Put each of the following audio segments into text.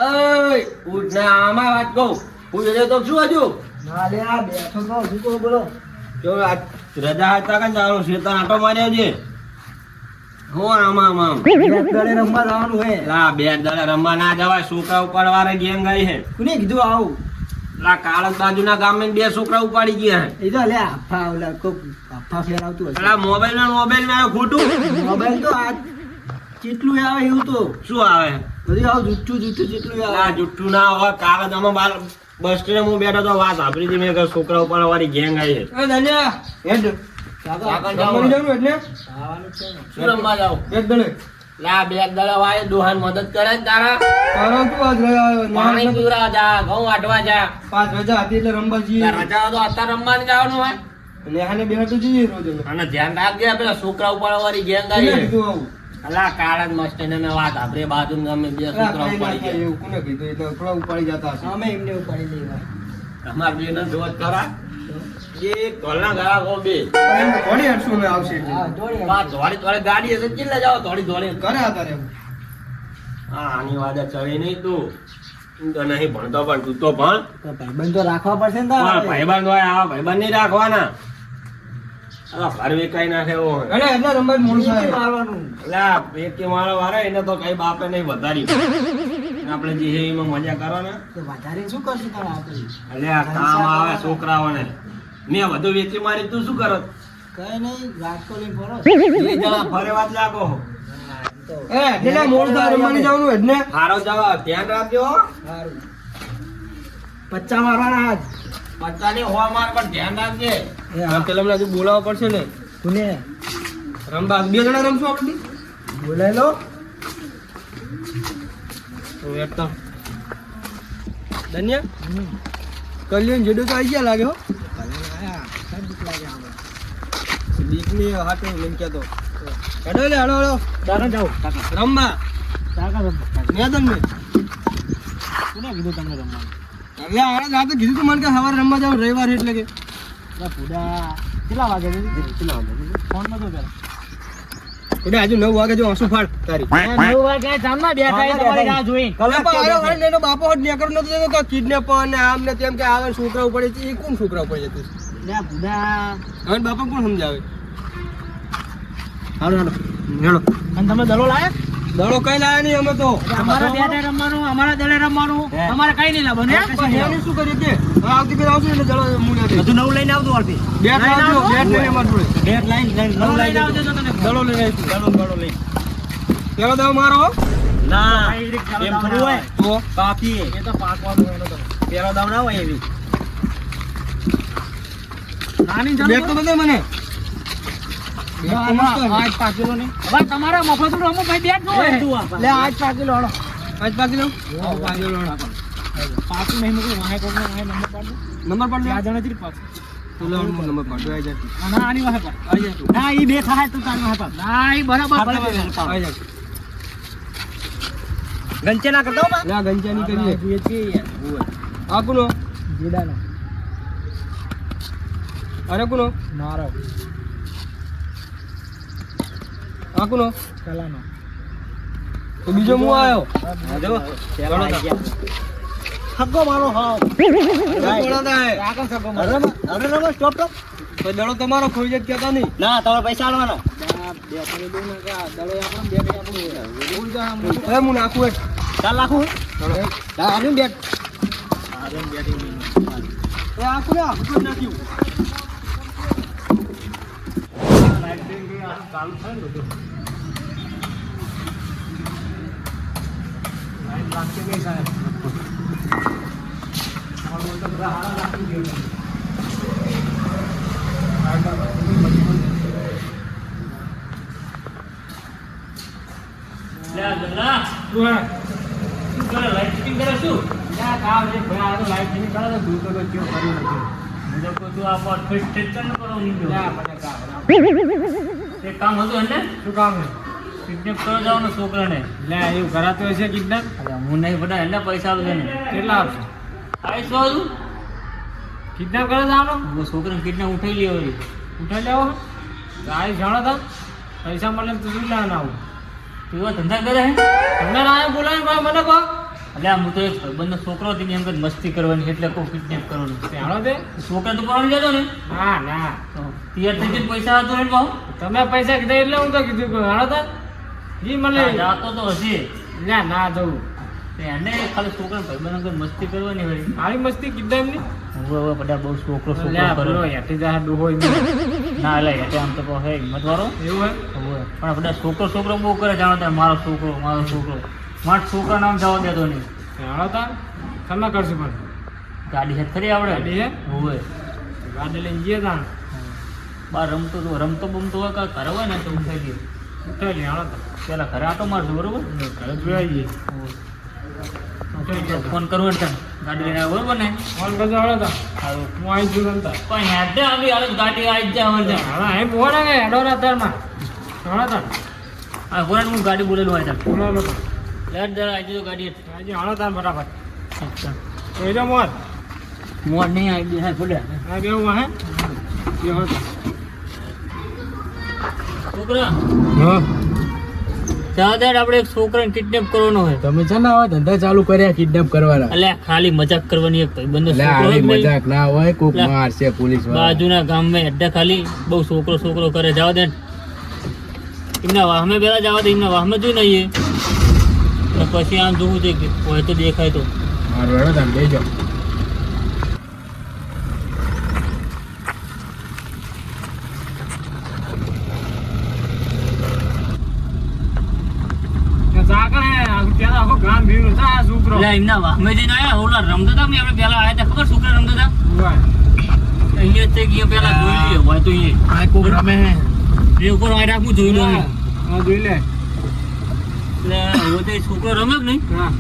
ઓય ઉઠ ને આમાં વાત કહું હું એટલે તો શું હજુ ના લે આ બેઠો તો હજુ તો બોલો જો આ રજા હતા કે જાણો શેતાન આટો માર્યો છે હું આમાં ગળે રમવા જવાનું હે લા બે દાડા રમવા ના જવાય છોકરા ઉપાડવાળા ગેમ ગઈ છે કોને કીધું આવું લા કાળજ બાજુના ગામમાં બે છોકરા ઉપાડી ગયા એ તો લે આફા ઓલા કોક આફા ફેરાવતું હશે પેલા મોબાઈલ માં ખોટું મોબાઈલ તો આ કેટલું આવે એવું તો શું આવે બધું આવું જુઠ્ઠું જેટલું આ આવે જુઠ્ઠું ના હોય કાગળ આમાં બાર બસ સ્ટેન્ડ હું બેઠો તો વાત સાંભળી હતી મેં કે છોકરા ઉપર વાળી ગેંગ આવી છે એ ધન્યા હેડ કાગળ રમવાની જવાનું એટલે આવવાનું છે ને. શું રમવા જાવ એક દડે લા બે દડા વાય દોહાન મદદ કરે ને તારા તારો તું આજ પાણી પીવરા જા ઘઉં વાટવા જા 5 રજા હતી એટલે રમવા જઈએ રજા તો અત્યારે રમવાનું જવાનું હોય નેહાને બેહતો જઈએ રોજ અમે અને ધ્યાન રાખજે પેલા છોકરા ઉપર વાળી ગેંગ કોને આવી છે કીધું આવું અલા કાળજ મસ્ત એને મેં વાત આપણે બાજુ ગમે બે છોકરા ઉપાડી ગયા એવું કોને કીધું એ તો થોડા ઉપાડી જતા હશે અમે એમને ઉપાડી લઈએ અમાર બે ને જોત કરા એ ઘરના ઘરા ગો બે થોડી 800 મે આવશે બા ધોળી ધોળી ગાડી હશે ચીલે જાવ ધોળી ધોળી કરે આતારે હા આની વાદે ચડી નહીં તું તો નહીં ભણતો પણ તું તો ભણ ભાઈબંધ તો રાખવા પડશે ને પણ ભાઈબંધ હોય આવા ભાઈબંધ નહીં રાખવાના આ ઘર વેકાઈ નાખે એવો હોય અરે એટલે રમવા મોડું થાય મારવાનું અલા પેટી મારો વારે એને તો કઈ બાપે નહીં વધાર્યું આપણે જે છે એમાં મજા કરવાના તો વધારે શું કરશું તારે આપણે એટલે આ કામ આવે છોકરાઓને મેં વધુ વેચી મારી તું શું કરત કઈ નહીં રાજકો લઈને ફરો એ જણા ફરે વાત લાગો એ એટલે મોડું થાય રમવાની જવાનું એટલે હારો જવાબ ધ્યાન રાખજો સારું 50 મારવાના આજ પચાની હોવા માર પણ ધ્યાન રાખજે પેલા મને હજુ બોલાવવા પડશે ને કોને રમવા બે જણા રમશું આપણે બોલાય લો તો એકદમ ધન્ય કલ્યાણ જેડો તો આવી ગયા લાગે હો બીકની હાટો લઈને કેતો હેડો લે હેડો હેડો દાદા જાઓ રમવા મેદાન મે કોને કીધું તમને રમવાનું એટલે આને રાતે કીધું તું મને કે સવારે રમવા જાવ રવિવાર એટલે કે પૂડા કેટલા વાગે ફોન નતો પેલા પૂડા હજુ 9 વાગે જો આંસુ ફાડ તારી 9 વાગે જામમાં બેઠા એ તમારી રાહ જોઈ એનો બાપો હોટ નેકર નતો દેતો કે કિડનેપર ને આમ ને તેમ કે આવે છોકરા ઉપર છે એ કોણ છોકરા ઉપર જતું લે પૂડા હવે બાપા કોણ સમજાવે હાલો હાલો હેલો અને તમે દડો લાયા દડો કઈ લાયા નહીં અમે તો અમારા બેઠે રમવાનું અમારા દડે રમવાનું તમારે કઈ નહીં લાવવાનું એની શું કરીએ કે આવતી પેલા આવશું એટલે દડો મૂલ્યા દે બધું નવું લઈને આવજો અલ્પી બેટ લાવજો બેટ લઈને અમાર જોડે બેટ લાઈન નવું લઈને આવજો તો તને દડો લઈને આવીશું દડો લઈ પેલો દડો મારો ના એમ થોડું હોય તો કાપી એ તો પાકવાનું એનો તો પેલો દાવ ના હોય એવી નાની બેટ તો બતાવ મને આજ પાકેલો નહીં હવે તમારા મફતનું રમો ભાઈ બેટ નો હોય લે આજ પાકેલો હળો આજ પાકેલો પાકેલો હળો પાકું નહીં મૂકું વાહે કોક વાહે નંબર પાડ દો નંબર પાડ આ જણા થી પાક તો લે નંબર પાડ આવી જાય ના આની વાહે પાડ આવી જાય ના ઈ બે થાય તું તારી વાહે પાડ ના ઈ બરાબર આવી જાય ગંચે ના કરતો બા ના ગંજાની કરીએ એ છે આ કોનો જીડાનો અરે કોનો મારો આ કોનો કલાનો તો બીજો હું આવ્યો જો પેલો આવી ગયા હગો મારો હાવ અરે સગો મારો અરે રમો સ્ટોપ સ્ટોપ તો દડો તમારો ખોઈ જ કેતા નહીં ના તમારે પૈસા આલવાના અરે હું નાખું 4 લાખ હું આનું બેટ આખું નાખ્યું કામ હતું એટલે શું કામ કિડનેપ કરવા જવાનું છોકરાને લે એવું કરાતું હશે કિડનેપ હું નહીં બધા એટલે પૈસા આપે ને કેટલા આપશે આવીશું હજુ કિડનેપ કરે જવાનો છોકરાને કિડનેપ ઉઠાઈ લ્યો ઉઠાઈ લેવો ગાડી જાણો તા પૈસા મળે તો શું લેવાના આવું તું એવા ધંધા કરે હે તમને ના બોલાય ભાઈ મને કહો એટલે હું તો એક ભાઈબંધનો છોકરો હતી એની અંદર મસ્તી કરવાની એટલે કોઈ કિડનેપ કરવાનું હાલો તે છોકરા તો કરવાનું જતો ને હા ના તૈયાર થઈ જઈને પૈસા હતો ને ભાવ તમે પૈસા કીધા એટલે હું તો કીધું હાલો તો જી મને જાતો તો હશે ના ના જવું એને ખાલી છોકરા ભાઈબંધ અંદર મસ્તી કરવાની હોય મારી મસ્તી કીધા એમની હવે બધા બહુ છોકરો કરો હેઠી જા ડોહો ના એટલે હેઠે આમ તો હે હિંમત વાળો એવું હોય પણ બધા છોકરો બહુ કરે જાણો તાર મારો છોકરો મારા છોકરા નામ જવા દેતો નહીં હાલો તાર તમે કરશું પણ ગાડી છે ખરી આપણે ગાડી છે હોય ગાડી લઈને જઈએ તાર બહાર રમતો બમતો હોય કાંઈ ઘરે હોય ને તો ઉઠાઈ લઈએ હાલો તો પેલા ઘરે આટો મારશું બરોબર ઘરે જોઈ જઈએ ફોન કરવો ને ગાડી લઈને આવ્યો બરોબર ને ફોન કરજો હાલો તો સારું હું આવી છું રમતા પણ હેડે આવી હાલો ગાડી આવી જ જાય હવે અહીં ફોન આવે હેડો રાતમાં હાલો તાર હા ફોન હું ગાડી બોલેલું હોય તાર બોલેલો તો લેટ જરા આવી જજો ગાડી આજે હાલો તાર બરાબર જોઈ જાઓ મોર નહીં આવી હા બોલે હા બેવું હે છોકરા હા ચાદર આપણે એક છોકરાને કિડનેપ કરવાનો હોય તમે છે ને આવા ધંધા ચાલુ કર્યા કિડનેપ કરવાના એટલે ખાલી મજાક કરવાની એક ભાઈબંધનો છોકરો હોય મજાક ના હોય કોક મારશે પોલીસ વાળા બાજુના ગામમાં અડ્ડા ખાલી બહુ છોકરો કરે જવા દે એમના વાહમે પેલા જવા દે એમના વાહમે જોઈ નહીં પછી આમ જોવું છે કે હોય તો દેખાય તો મારું હેડો તમે લઈ જાઓ એમના વાહમે જઈને આયા ઓલા રમતા હતા આપણે પેલા આયા હતા ખબર છોકરા રમતા હતા અહીંયા તે ગયા પેલા જોઈ લઈએ હોય તો અહીંયા આ કોક રમે હે એ ઉપર આઈ રાખું જોઈ લો હા જોઈ લે એટલે હવે તો છોકરો રમે જ નહીં હા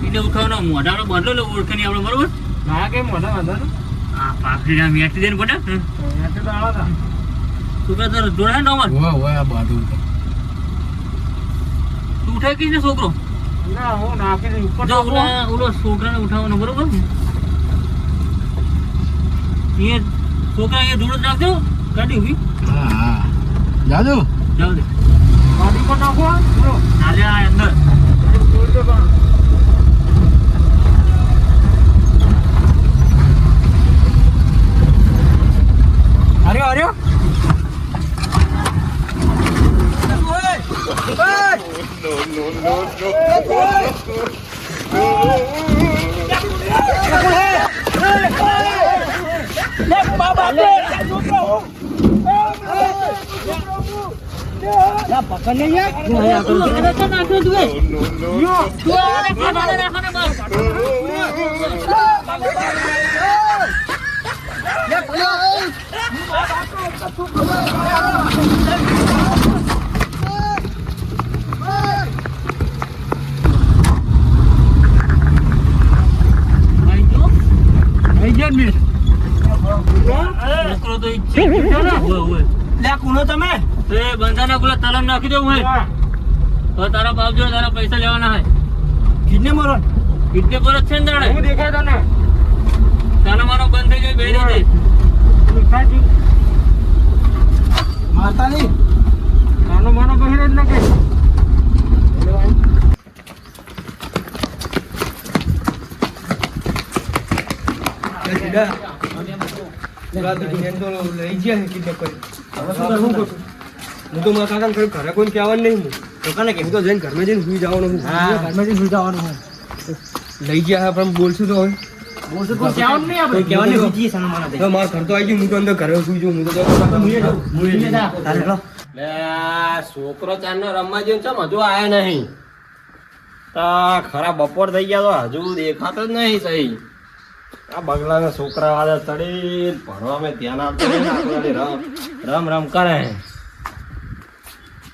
એટલે ઉઠાવવાનો મોઢાનો બદલો લે ઓળખે નહીં આપણે બરોબર હા કે મોઢા વાંધો હા પાકડીના મેટી દેને પડે મેટી તો આવા હતા છોકરા તો જોડાય ને અમાર હોય આ બાજુ તું ઉઠાઈ કીને છોકરો ના હું નાખી ઉપર જો ઓલો છોકરાને ઉઠાવવાનો બરોબર એ છોકરા એ જોડે રાખજો ગાડી ઉભી હા જાદુ જાવ દે ગાડી પર નાખો બરો નાલે આ અંદર અરે તાલામ નાખી દઉં તો તારા બાપ જોડે તારા પૈસા લેવાના હોય કિડનેપર જ છે ને તારે હું દેખાય તને તાનો માનો બંધ થઈ જાય બેરી દે મારતા નહીં તાનો માનો બહેર જ નાખે હું તો મારા કાકા ઘરે કોઈ કહેવાનું નહીં હું કાકા કેમ તો જઈને ઘરમાં જઈને સુઈ જવાનું ઘરમાં જઈને સુઈ જવાનું લઈ ગયા પણ બોલશું તો હવે બોલશું તો કહેવાનું નહીં આપણે કહેવાનું મારા ઘર તો આવી ગયું હું તો અંદર ઘરે સુઈ જાઉં હું તો છોકરો ચારનો રમવા જેવું છે હજુ આયા નહીં ખરા બપોર થઈ ગયા તો હજુ દેખાતો જ નહીં સહી આ બગલાના છોકરા વાળા ચડી ભણવામાં ધ્યાન આપતો રમ રમ કરે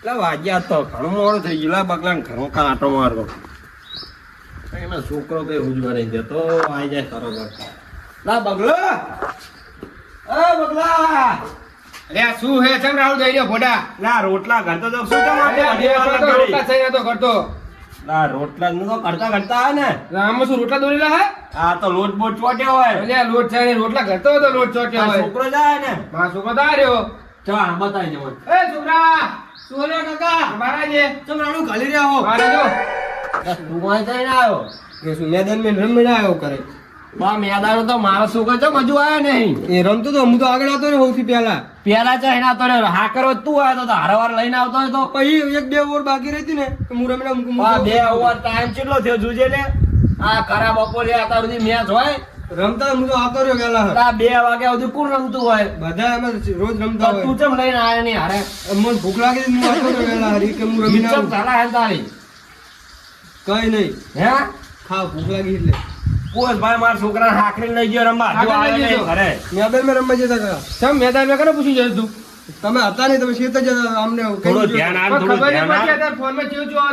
એટલે વાગ્યા તો ઘણું મોડું થઈ ગયું બગલાને ઘણું કાંટો મારતો એનો છોકરો કઈ ઉજવા રહી જતો આવી જાય ખરો લા બગલો બગલા અરે શું હે ચમ રાહુલ દઈ રહ્યો ભોડા ના રોટલા ઘરતો તો શું કામ રોટલા થઈ તો કરતો ના રોટલા નું તો કરતા કરતા હે ને આમાં શું રોટલા દોરેલા હે આ તો લોટ બોટ ચોટ્યો હોય અલ્યા લોટ છે રોટલા કરતો હતો લોટ ચોટ્યો હોય છોકરો જાય ને મારો છોકરો તો આવ્યો ચાલ બતાવી દે એ છોકરા શું રે કાકા મારા જે ચમ રાણું ખાલી રહ્યા હો મારે જો તું વાંચ ને આવ્યો કે શું મેદાનમાં રમીને આવ્યો કરે બા મેદાન તો મારો છોકરો છે હજુ આયો નહીં. એ રમતો તો હું તો આગળ આવતો ને સૌથી પહેલા પેલા તો એના તો હા કરો તું આવ્યો તો હારવાર લઈને આવતો હોય તો પછી 1-2 ઓવર બાકી રહેતી ને તો હું રમીને આ 2 ઓવર ટાઈમ કેટલો થયો જોજે લે. આ ખરા બપોરે અત્યાર સુધી મેચ હોય રમતા હું તો આવતો રહ્યો પહેલા આ 2 વાગ્યા સુધી કોણ રમતું હોય? બધા અમે રોજ રમતા તો હોય તું ચમ લઈને આવ્યો નહીં હારે? મને ભૂખ લાગી હતી, હું આવતો રહ્યો પહેલા હારી કે હું રમીને ચમ આવું. ચાલા હે તારી કઈ નહીં હે ખાવ ભૂખ લાગી એટલે કોઈ ભાઈ મારા છોકરાને હાકરીને લઈ ગયો રમવા જો આવ્યો નહીં ઘરે. મેદાનમાં રમવા જતા હતા ચમ મેદાનમાં કને પૂછી જઈશ તું તમે હતા નહીં, તમે શેત જ હતા. અમને થોડું ધ્યાન આપ, થોડું ખબર નહીં ધ્યાન પડતી આપ. અત્યારે ફોનમાં કેવું જોવા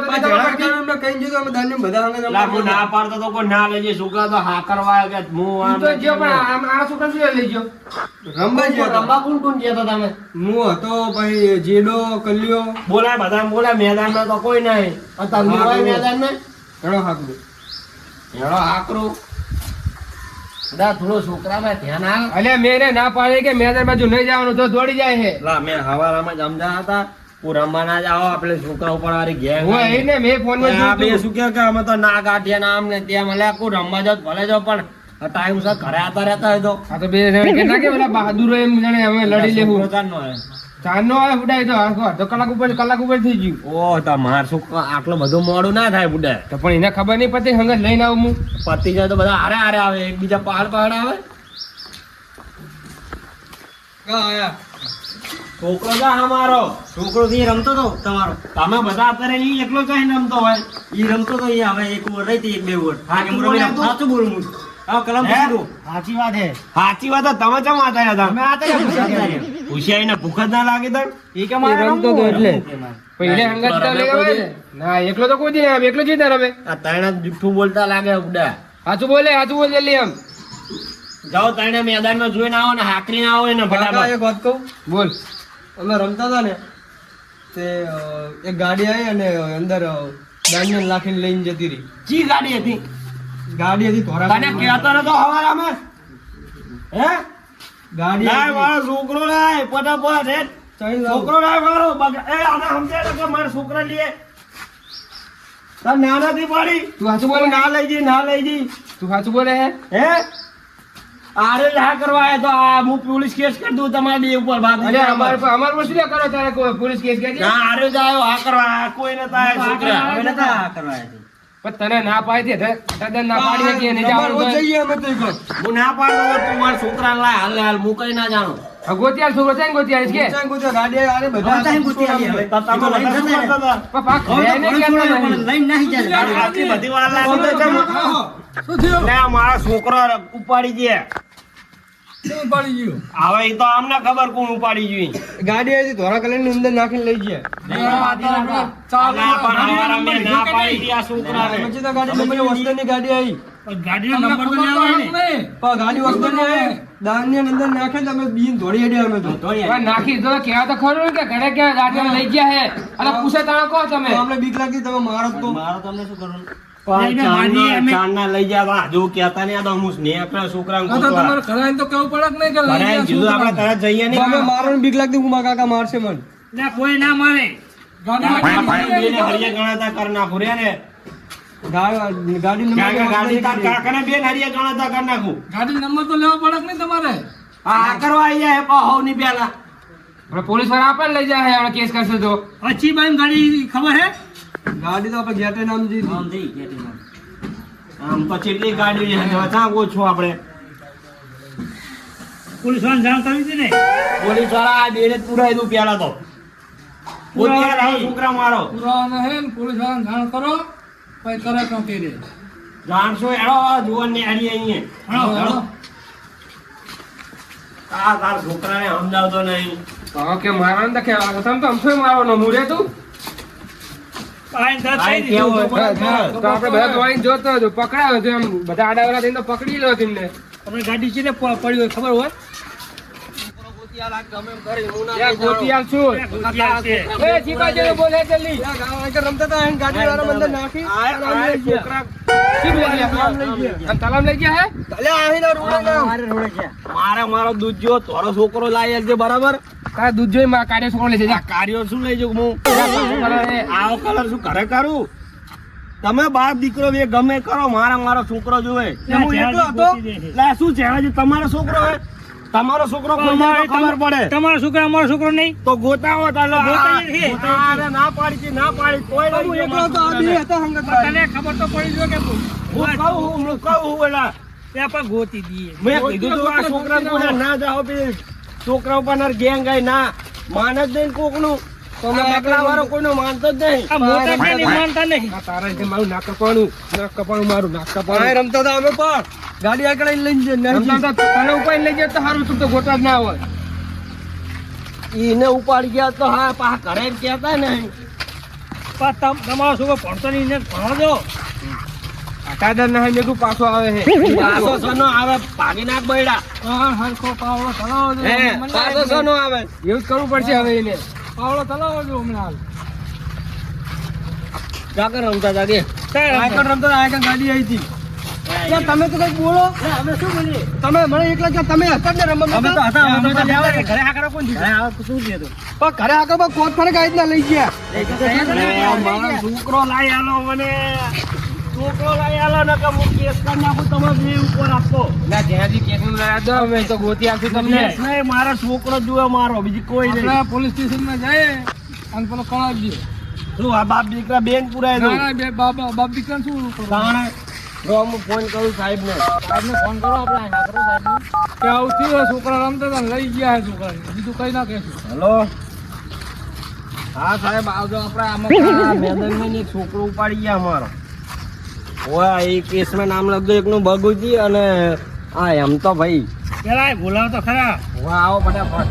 તો કઈ જતો અમે દાંડી બધા હંગાત લા, રમવા હું ના પાડતો તો કોઈ ના લઈ જાય. છોકરા તો હા કરવા આવ્યો કે હું આમ તો જો પણ આ છોકરા શું લઈ ગયો રમવા ગયા હતા. રમવા કોણ કોણ ગયા હતા તમે? હું હતો ભાઈ જેડો કલ્યો બોલાય બધા બોલાય. મેદાનમાં તો કોઈ નહીં. અત્યારે હું હોય મેદાનમાં ઘણો હાકલું હેડો હાકરું. દા થોડો છોકરામાં ધ્યાન આપ. અલ્યા મેં એને ના પાડી કે મેદાન બાજુ નહીં જવાનું તો દોડી જાય છે લા, મેં હવારામાં જ સમજાયા હતા હું રમવા ના જાઓ આપણે છોકરા ઉપર વાળી ગેંગ હું આવી. એને મેં ફોનમાં આ બે જોયું શું કહે કે અમે તો ના કાઢીએ ને આમ ને તેમ. અલ્યા કોઈ રમવા જાઓ તો ભલે જાઓ પણ ટાઈમ સર ઘરે આવતા રહેતા હોય તો આ તો બે જણ કે ના કે પેલા બહાદુર એમ જાણે અમે લડી લેવું છોકરો ચારનો આવે. ચાંદનો આવે ઉડાય તો અડધો કલાક ઉપર થઈ ગયું ઓહ તો માર છોકરો આટલું બધું મોડું ના થાય બુડા. તો પણ એને ખબર નહીં પડતી હંગત લઈને આવું હું પતિ જાય તો બધા હારે હારે આવે, એકબીજા પહાડ પહાડ આવે. છોકરો જા અમારો છોકરો થી રમતો તો તમારો. તમે બધા અત્યારે ઈ એકલો કઈ રમતો હોય? ઈ રમતો તો ઈ હવે 1 ઓવર રહી હતી 1-2 ઓવર. સાચું બોલું હું. હા કલમ પૂછું. સાચી વાત હે સાચી વાત. તમે ચમ આતા હતા? અમે આતા પૂછ્યા ને ભૂખ જ ના લાગી તને? એ કે મારે રમતો તો એટલે પણ એને હંગત તો લઈ આવે ને ના એકલો તો કોઈ દી નહીં એકલો જીતા રમે આ ત્રણે જુઠ્ઠું બોલતા લાગે બુડા. સાચું બોલે જલ્દી એમ જાઓ ત્રણે મેદાનમાં જોઈને આવો ને હાકરીને આવો ને કાકા, ફટાફટ. એક વાત કહું, બોલ અમે રમતા હતા ને તે એક ગાડી આવી અને અંદર દાંડિયા લાખીને લઈને જતી રહી. ચી ગાડી હતી? ગાડી હતી ધોરા તને કહેતો નતો હવારામાં? હે? ગાડી લાય હતી. મારો છોકરો લાય ફટાફટ હેડ. ચાલી લાવો. છોકરો લાય મારો એ આને સમજાય કે મારા છોકરા લીએ તાર નાનાથી પડી તું સાચું બોલે ના લઈ જઈ ના લઈ જઈ. તું સાચું બોલે હે હે આરે જ હા કરવા આવ્યો તો આ હું પોલીસ કેસ કરી દઉં તમારા બે ઉપર વાત અરે અમાર પર શું લે કરો તારે કોઈ પોલીસ કેસ કે ના આરે જ આવ્યો હા કરવા આ કોઈ નતા આવ્યા છોકરા હવે નતા હા કરવા આવ્યા. પણ તને ના પાડી દે તદ્દન ના પાડી કે નહીં તમારે રોજ જવાનું જઈએ અમે તો એક વખત. હું ના પાડતો હોત તું મારા છોકરાને લાય હાલ હાલ હું કઈ ના જાણું. ગોતિયાર છોકરો છે ને ગોતિયાર છે કે ઊંચાઈ કૂદે ગાડી આવી, આરે બધા તો તમે બધા શું કરતા હતા? પપ્પા ઘરે નહીં કહેતા નહીં. આટલી બધી વાર લાગે તો કેમ? લે, આ મારા છોકરો ઉપાડી દે. હવે ઈ તો અમને ખબર કોણ ઉપાડી ગયું. ગાડી આવી ધોરા કલરની અંદર નાખીને લઈ ગયા. અલા, પણ અમારા મેં ના પાડી હતી આ છોકરાને. પછી તો ગાડી નંબર વસ્તુની ગાડી આવી. ગાડીનો નંબર તો લેવાનો ને પણ ગાડી વસ્તુની આવી. દાંડિયાની અંદર નાખે ને અમે બીન દોડી હેડ્યા અમે તો. હવે નાખી દો કહેવા તો ખરું ને કે ઘરે ક્યાં ગાડીઓ લઈ ગયા હે અને પૂછે તાણે કહો તમે તો અમને બીક લાગી તમે મારો તો. પણ ચાંદના લઈ જવા જો કહેતા નહીં. આ તો હું સ્નેહ આપણા છોકરાને પૂછવા. ઘરે કીધું આપણે તરત જઈએ નહીં. તમે મારો ને બીક લાગતી હું મારા કાકા મારશે મને. કોઈ ના મારે બેને હરિયે ગણાતા કરી નાખું રે ને. ગાડી નંબર ગાડી તાર કાકાને બેન હરિયે ગણાતા કરી નાખું. ગાડી નંબર તો લેવો પડે કે નહીં તમારે આ કરવા આવી જાય પાહો ની પેલા. પોલીસ વાળા આપણે લઈ જાય હવે કેસ કરશે તો અચ્છી બાઈ ગાડી ખબર હે ગાડી તો આપણે ગેટે નામ દીધી. આમ તો કેટલી ગાડી છે ક્યાં ઓછો આપણે. પોલીસ વાળા જાણ કરવી હતી ને પોલીસ વાળા આ બેને જ પુરાઈ દઉં પેલા તો. પોતે લાવો છોકરા મારો. પુરાવાનો હે ને પોલીસ વાળાને જાણ કરો પછી કરે તો કે રે જાણશો એડો જુવાન ને હારી અહીંયા. આ તાર છોકરાને સમજાવતો નહીં. તો કે મારવાનું તો કેવા તમે તો અમથોય મારવાનો મુરે તું આઈ કેવો તો આપણે બધા દોડીને જોતો હતો પકડાયો તો એમ બધા આડાવાળા થઈને તો પકડી લો તેમને આપણે ગાડી છે ને પડી હોય ખબર હોય ગોતિયાલ છું એ ચીપા જેવો બોલે જલ્દી રમતા હતા એને ગાડી વાળા અંદર નાખી છોકરા શી લઈ ગયા અને તલામ લઈ ગયા હે અલ્યા આહીના રોડે મારે મારો દૂધ જો થોડો છોકરો લાવી છે બરાબર. કા દૂધ જોઈ માં કાઢે છોકરો લઈ જા કાર્યો શું લઈ જાઉં હું? આવો કલર શું ઘરે કરું? તમે બાપ દીકરો બે ગમે કરો, મારો છોકરો જોવે. હું એકલો હતો એટલે શું છે હજી તમારો છોકરો હે? તમારો છોકરો કોઈને તો ખબર પડે. તમારો છોકરો અમારો છોકરો નહીં. તો ગોતાવો તાલો. ગોતાઈએ છીએ. અરે ના પાડી છે, ના પાડી કોઈ નહીં. હું એકલો હતો, આ બે હતો હંગત. તને ખબર તો પડી જો કે હું કહું એલા ત્યાં પણ ગોતી દઈએ. મેં કીધું તું આ છોકરાને કોને ના જાઓ પે છોકરા ઉપર ગેંગ આઈ ના માન જ નહીં કોકનું. તમે એકલા વાળો કોઈનો માનતો જ નહીં. આ મોટા છે ને માનતા નહીં. તારા જે મારું નાક કપાણું મારું નાક કપાણું રમતા હતા અમે પણ ગાડી આગળ લઈને જઈએ રમતા હતા. તને ઉપાડી લઈ ગયા તો સારું, તું તો ગોટા જ ના હોય. એને ઉપાડી ગયા તો હા પા ઘરે જ કહેતા ને પણ તમારો છોકરો ભણતો નહીં ને ભણવા દો. કાદર ના મેં કીધું પાછો આવે છે. પાછો સનો આવે ભાગી નાખ બૈડા. હરખો પાવડો ચલાવો દો. હે પાછો સનો આવે એવું જ કરવું પડશે હવે એને. પાવડો ચલાવો દો હમણાં. જાકર રમતા જાગે કાંઈ આયકર રમતા આયકર ગાડી આવી હતી. તમે તો કઈ બોલો. અમે શું બોલીએ? તમે મને એકલા કે તમે હતા જ ને રમવા. અમે તો હતા. અમે તો લેવા કે ઘરે આગળ કોણ જીતે? ઘરે આગળ શું જીતે? પણ ઘરે આગળ પણ કોટ ફરે ગાડી ના લઈ ગયા. મારો છોકરો લાઈ આલો મને. છોકરો લાઈ આલો ને કે હું કેસ કરી નાખું તમારે બે ઉપર આપો. ના જ્યાંથી કેસ નું લાયા દો અમે તો ગોતી આપશું તમને. નહીં મારો છોકરો જુએ મારો બીજી કોઈ નહીં. આપણે પોલીસ સ્ટેશનમાં જઈએ અને પેલો કળાવી દઈએ. શું આ બાપ દીકરા બેન પુરાય દો. ના, બે બાપ દીકરાને શું કરવું? તાણે જો હું ફોન કરું સાહેબને. સાહેબને ફોન કરો આપણે અહીંયા કરો સાહેબને. કે આવું થયું છોકરા રમતા હતા ને લઈ ગયા છે છોકરાને. બીજું કઈ ના કહેશું. હેલો હા સાહેબ આવજો. આપણે આમાં મેદાનમાં એક છોકરો ઉપાડી ગયા અમારો. ઓય એ કેસમાં નામ લખજો એકનું બગુજી અને આ એમ તો ભાઈ પેલા એ બોલાવો તો ખરા. આવો ફટાફટ.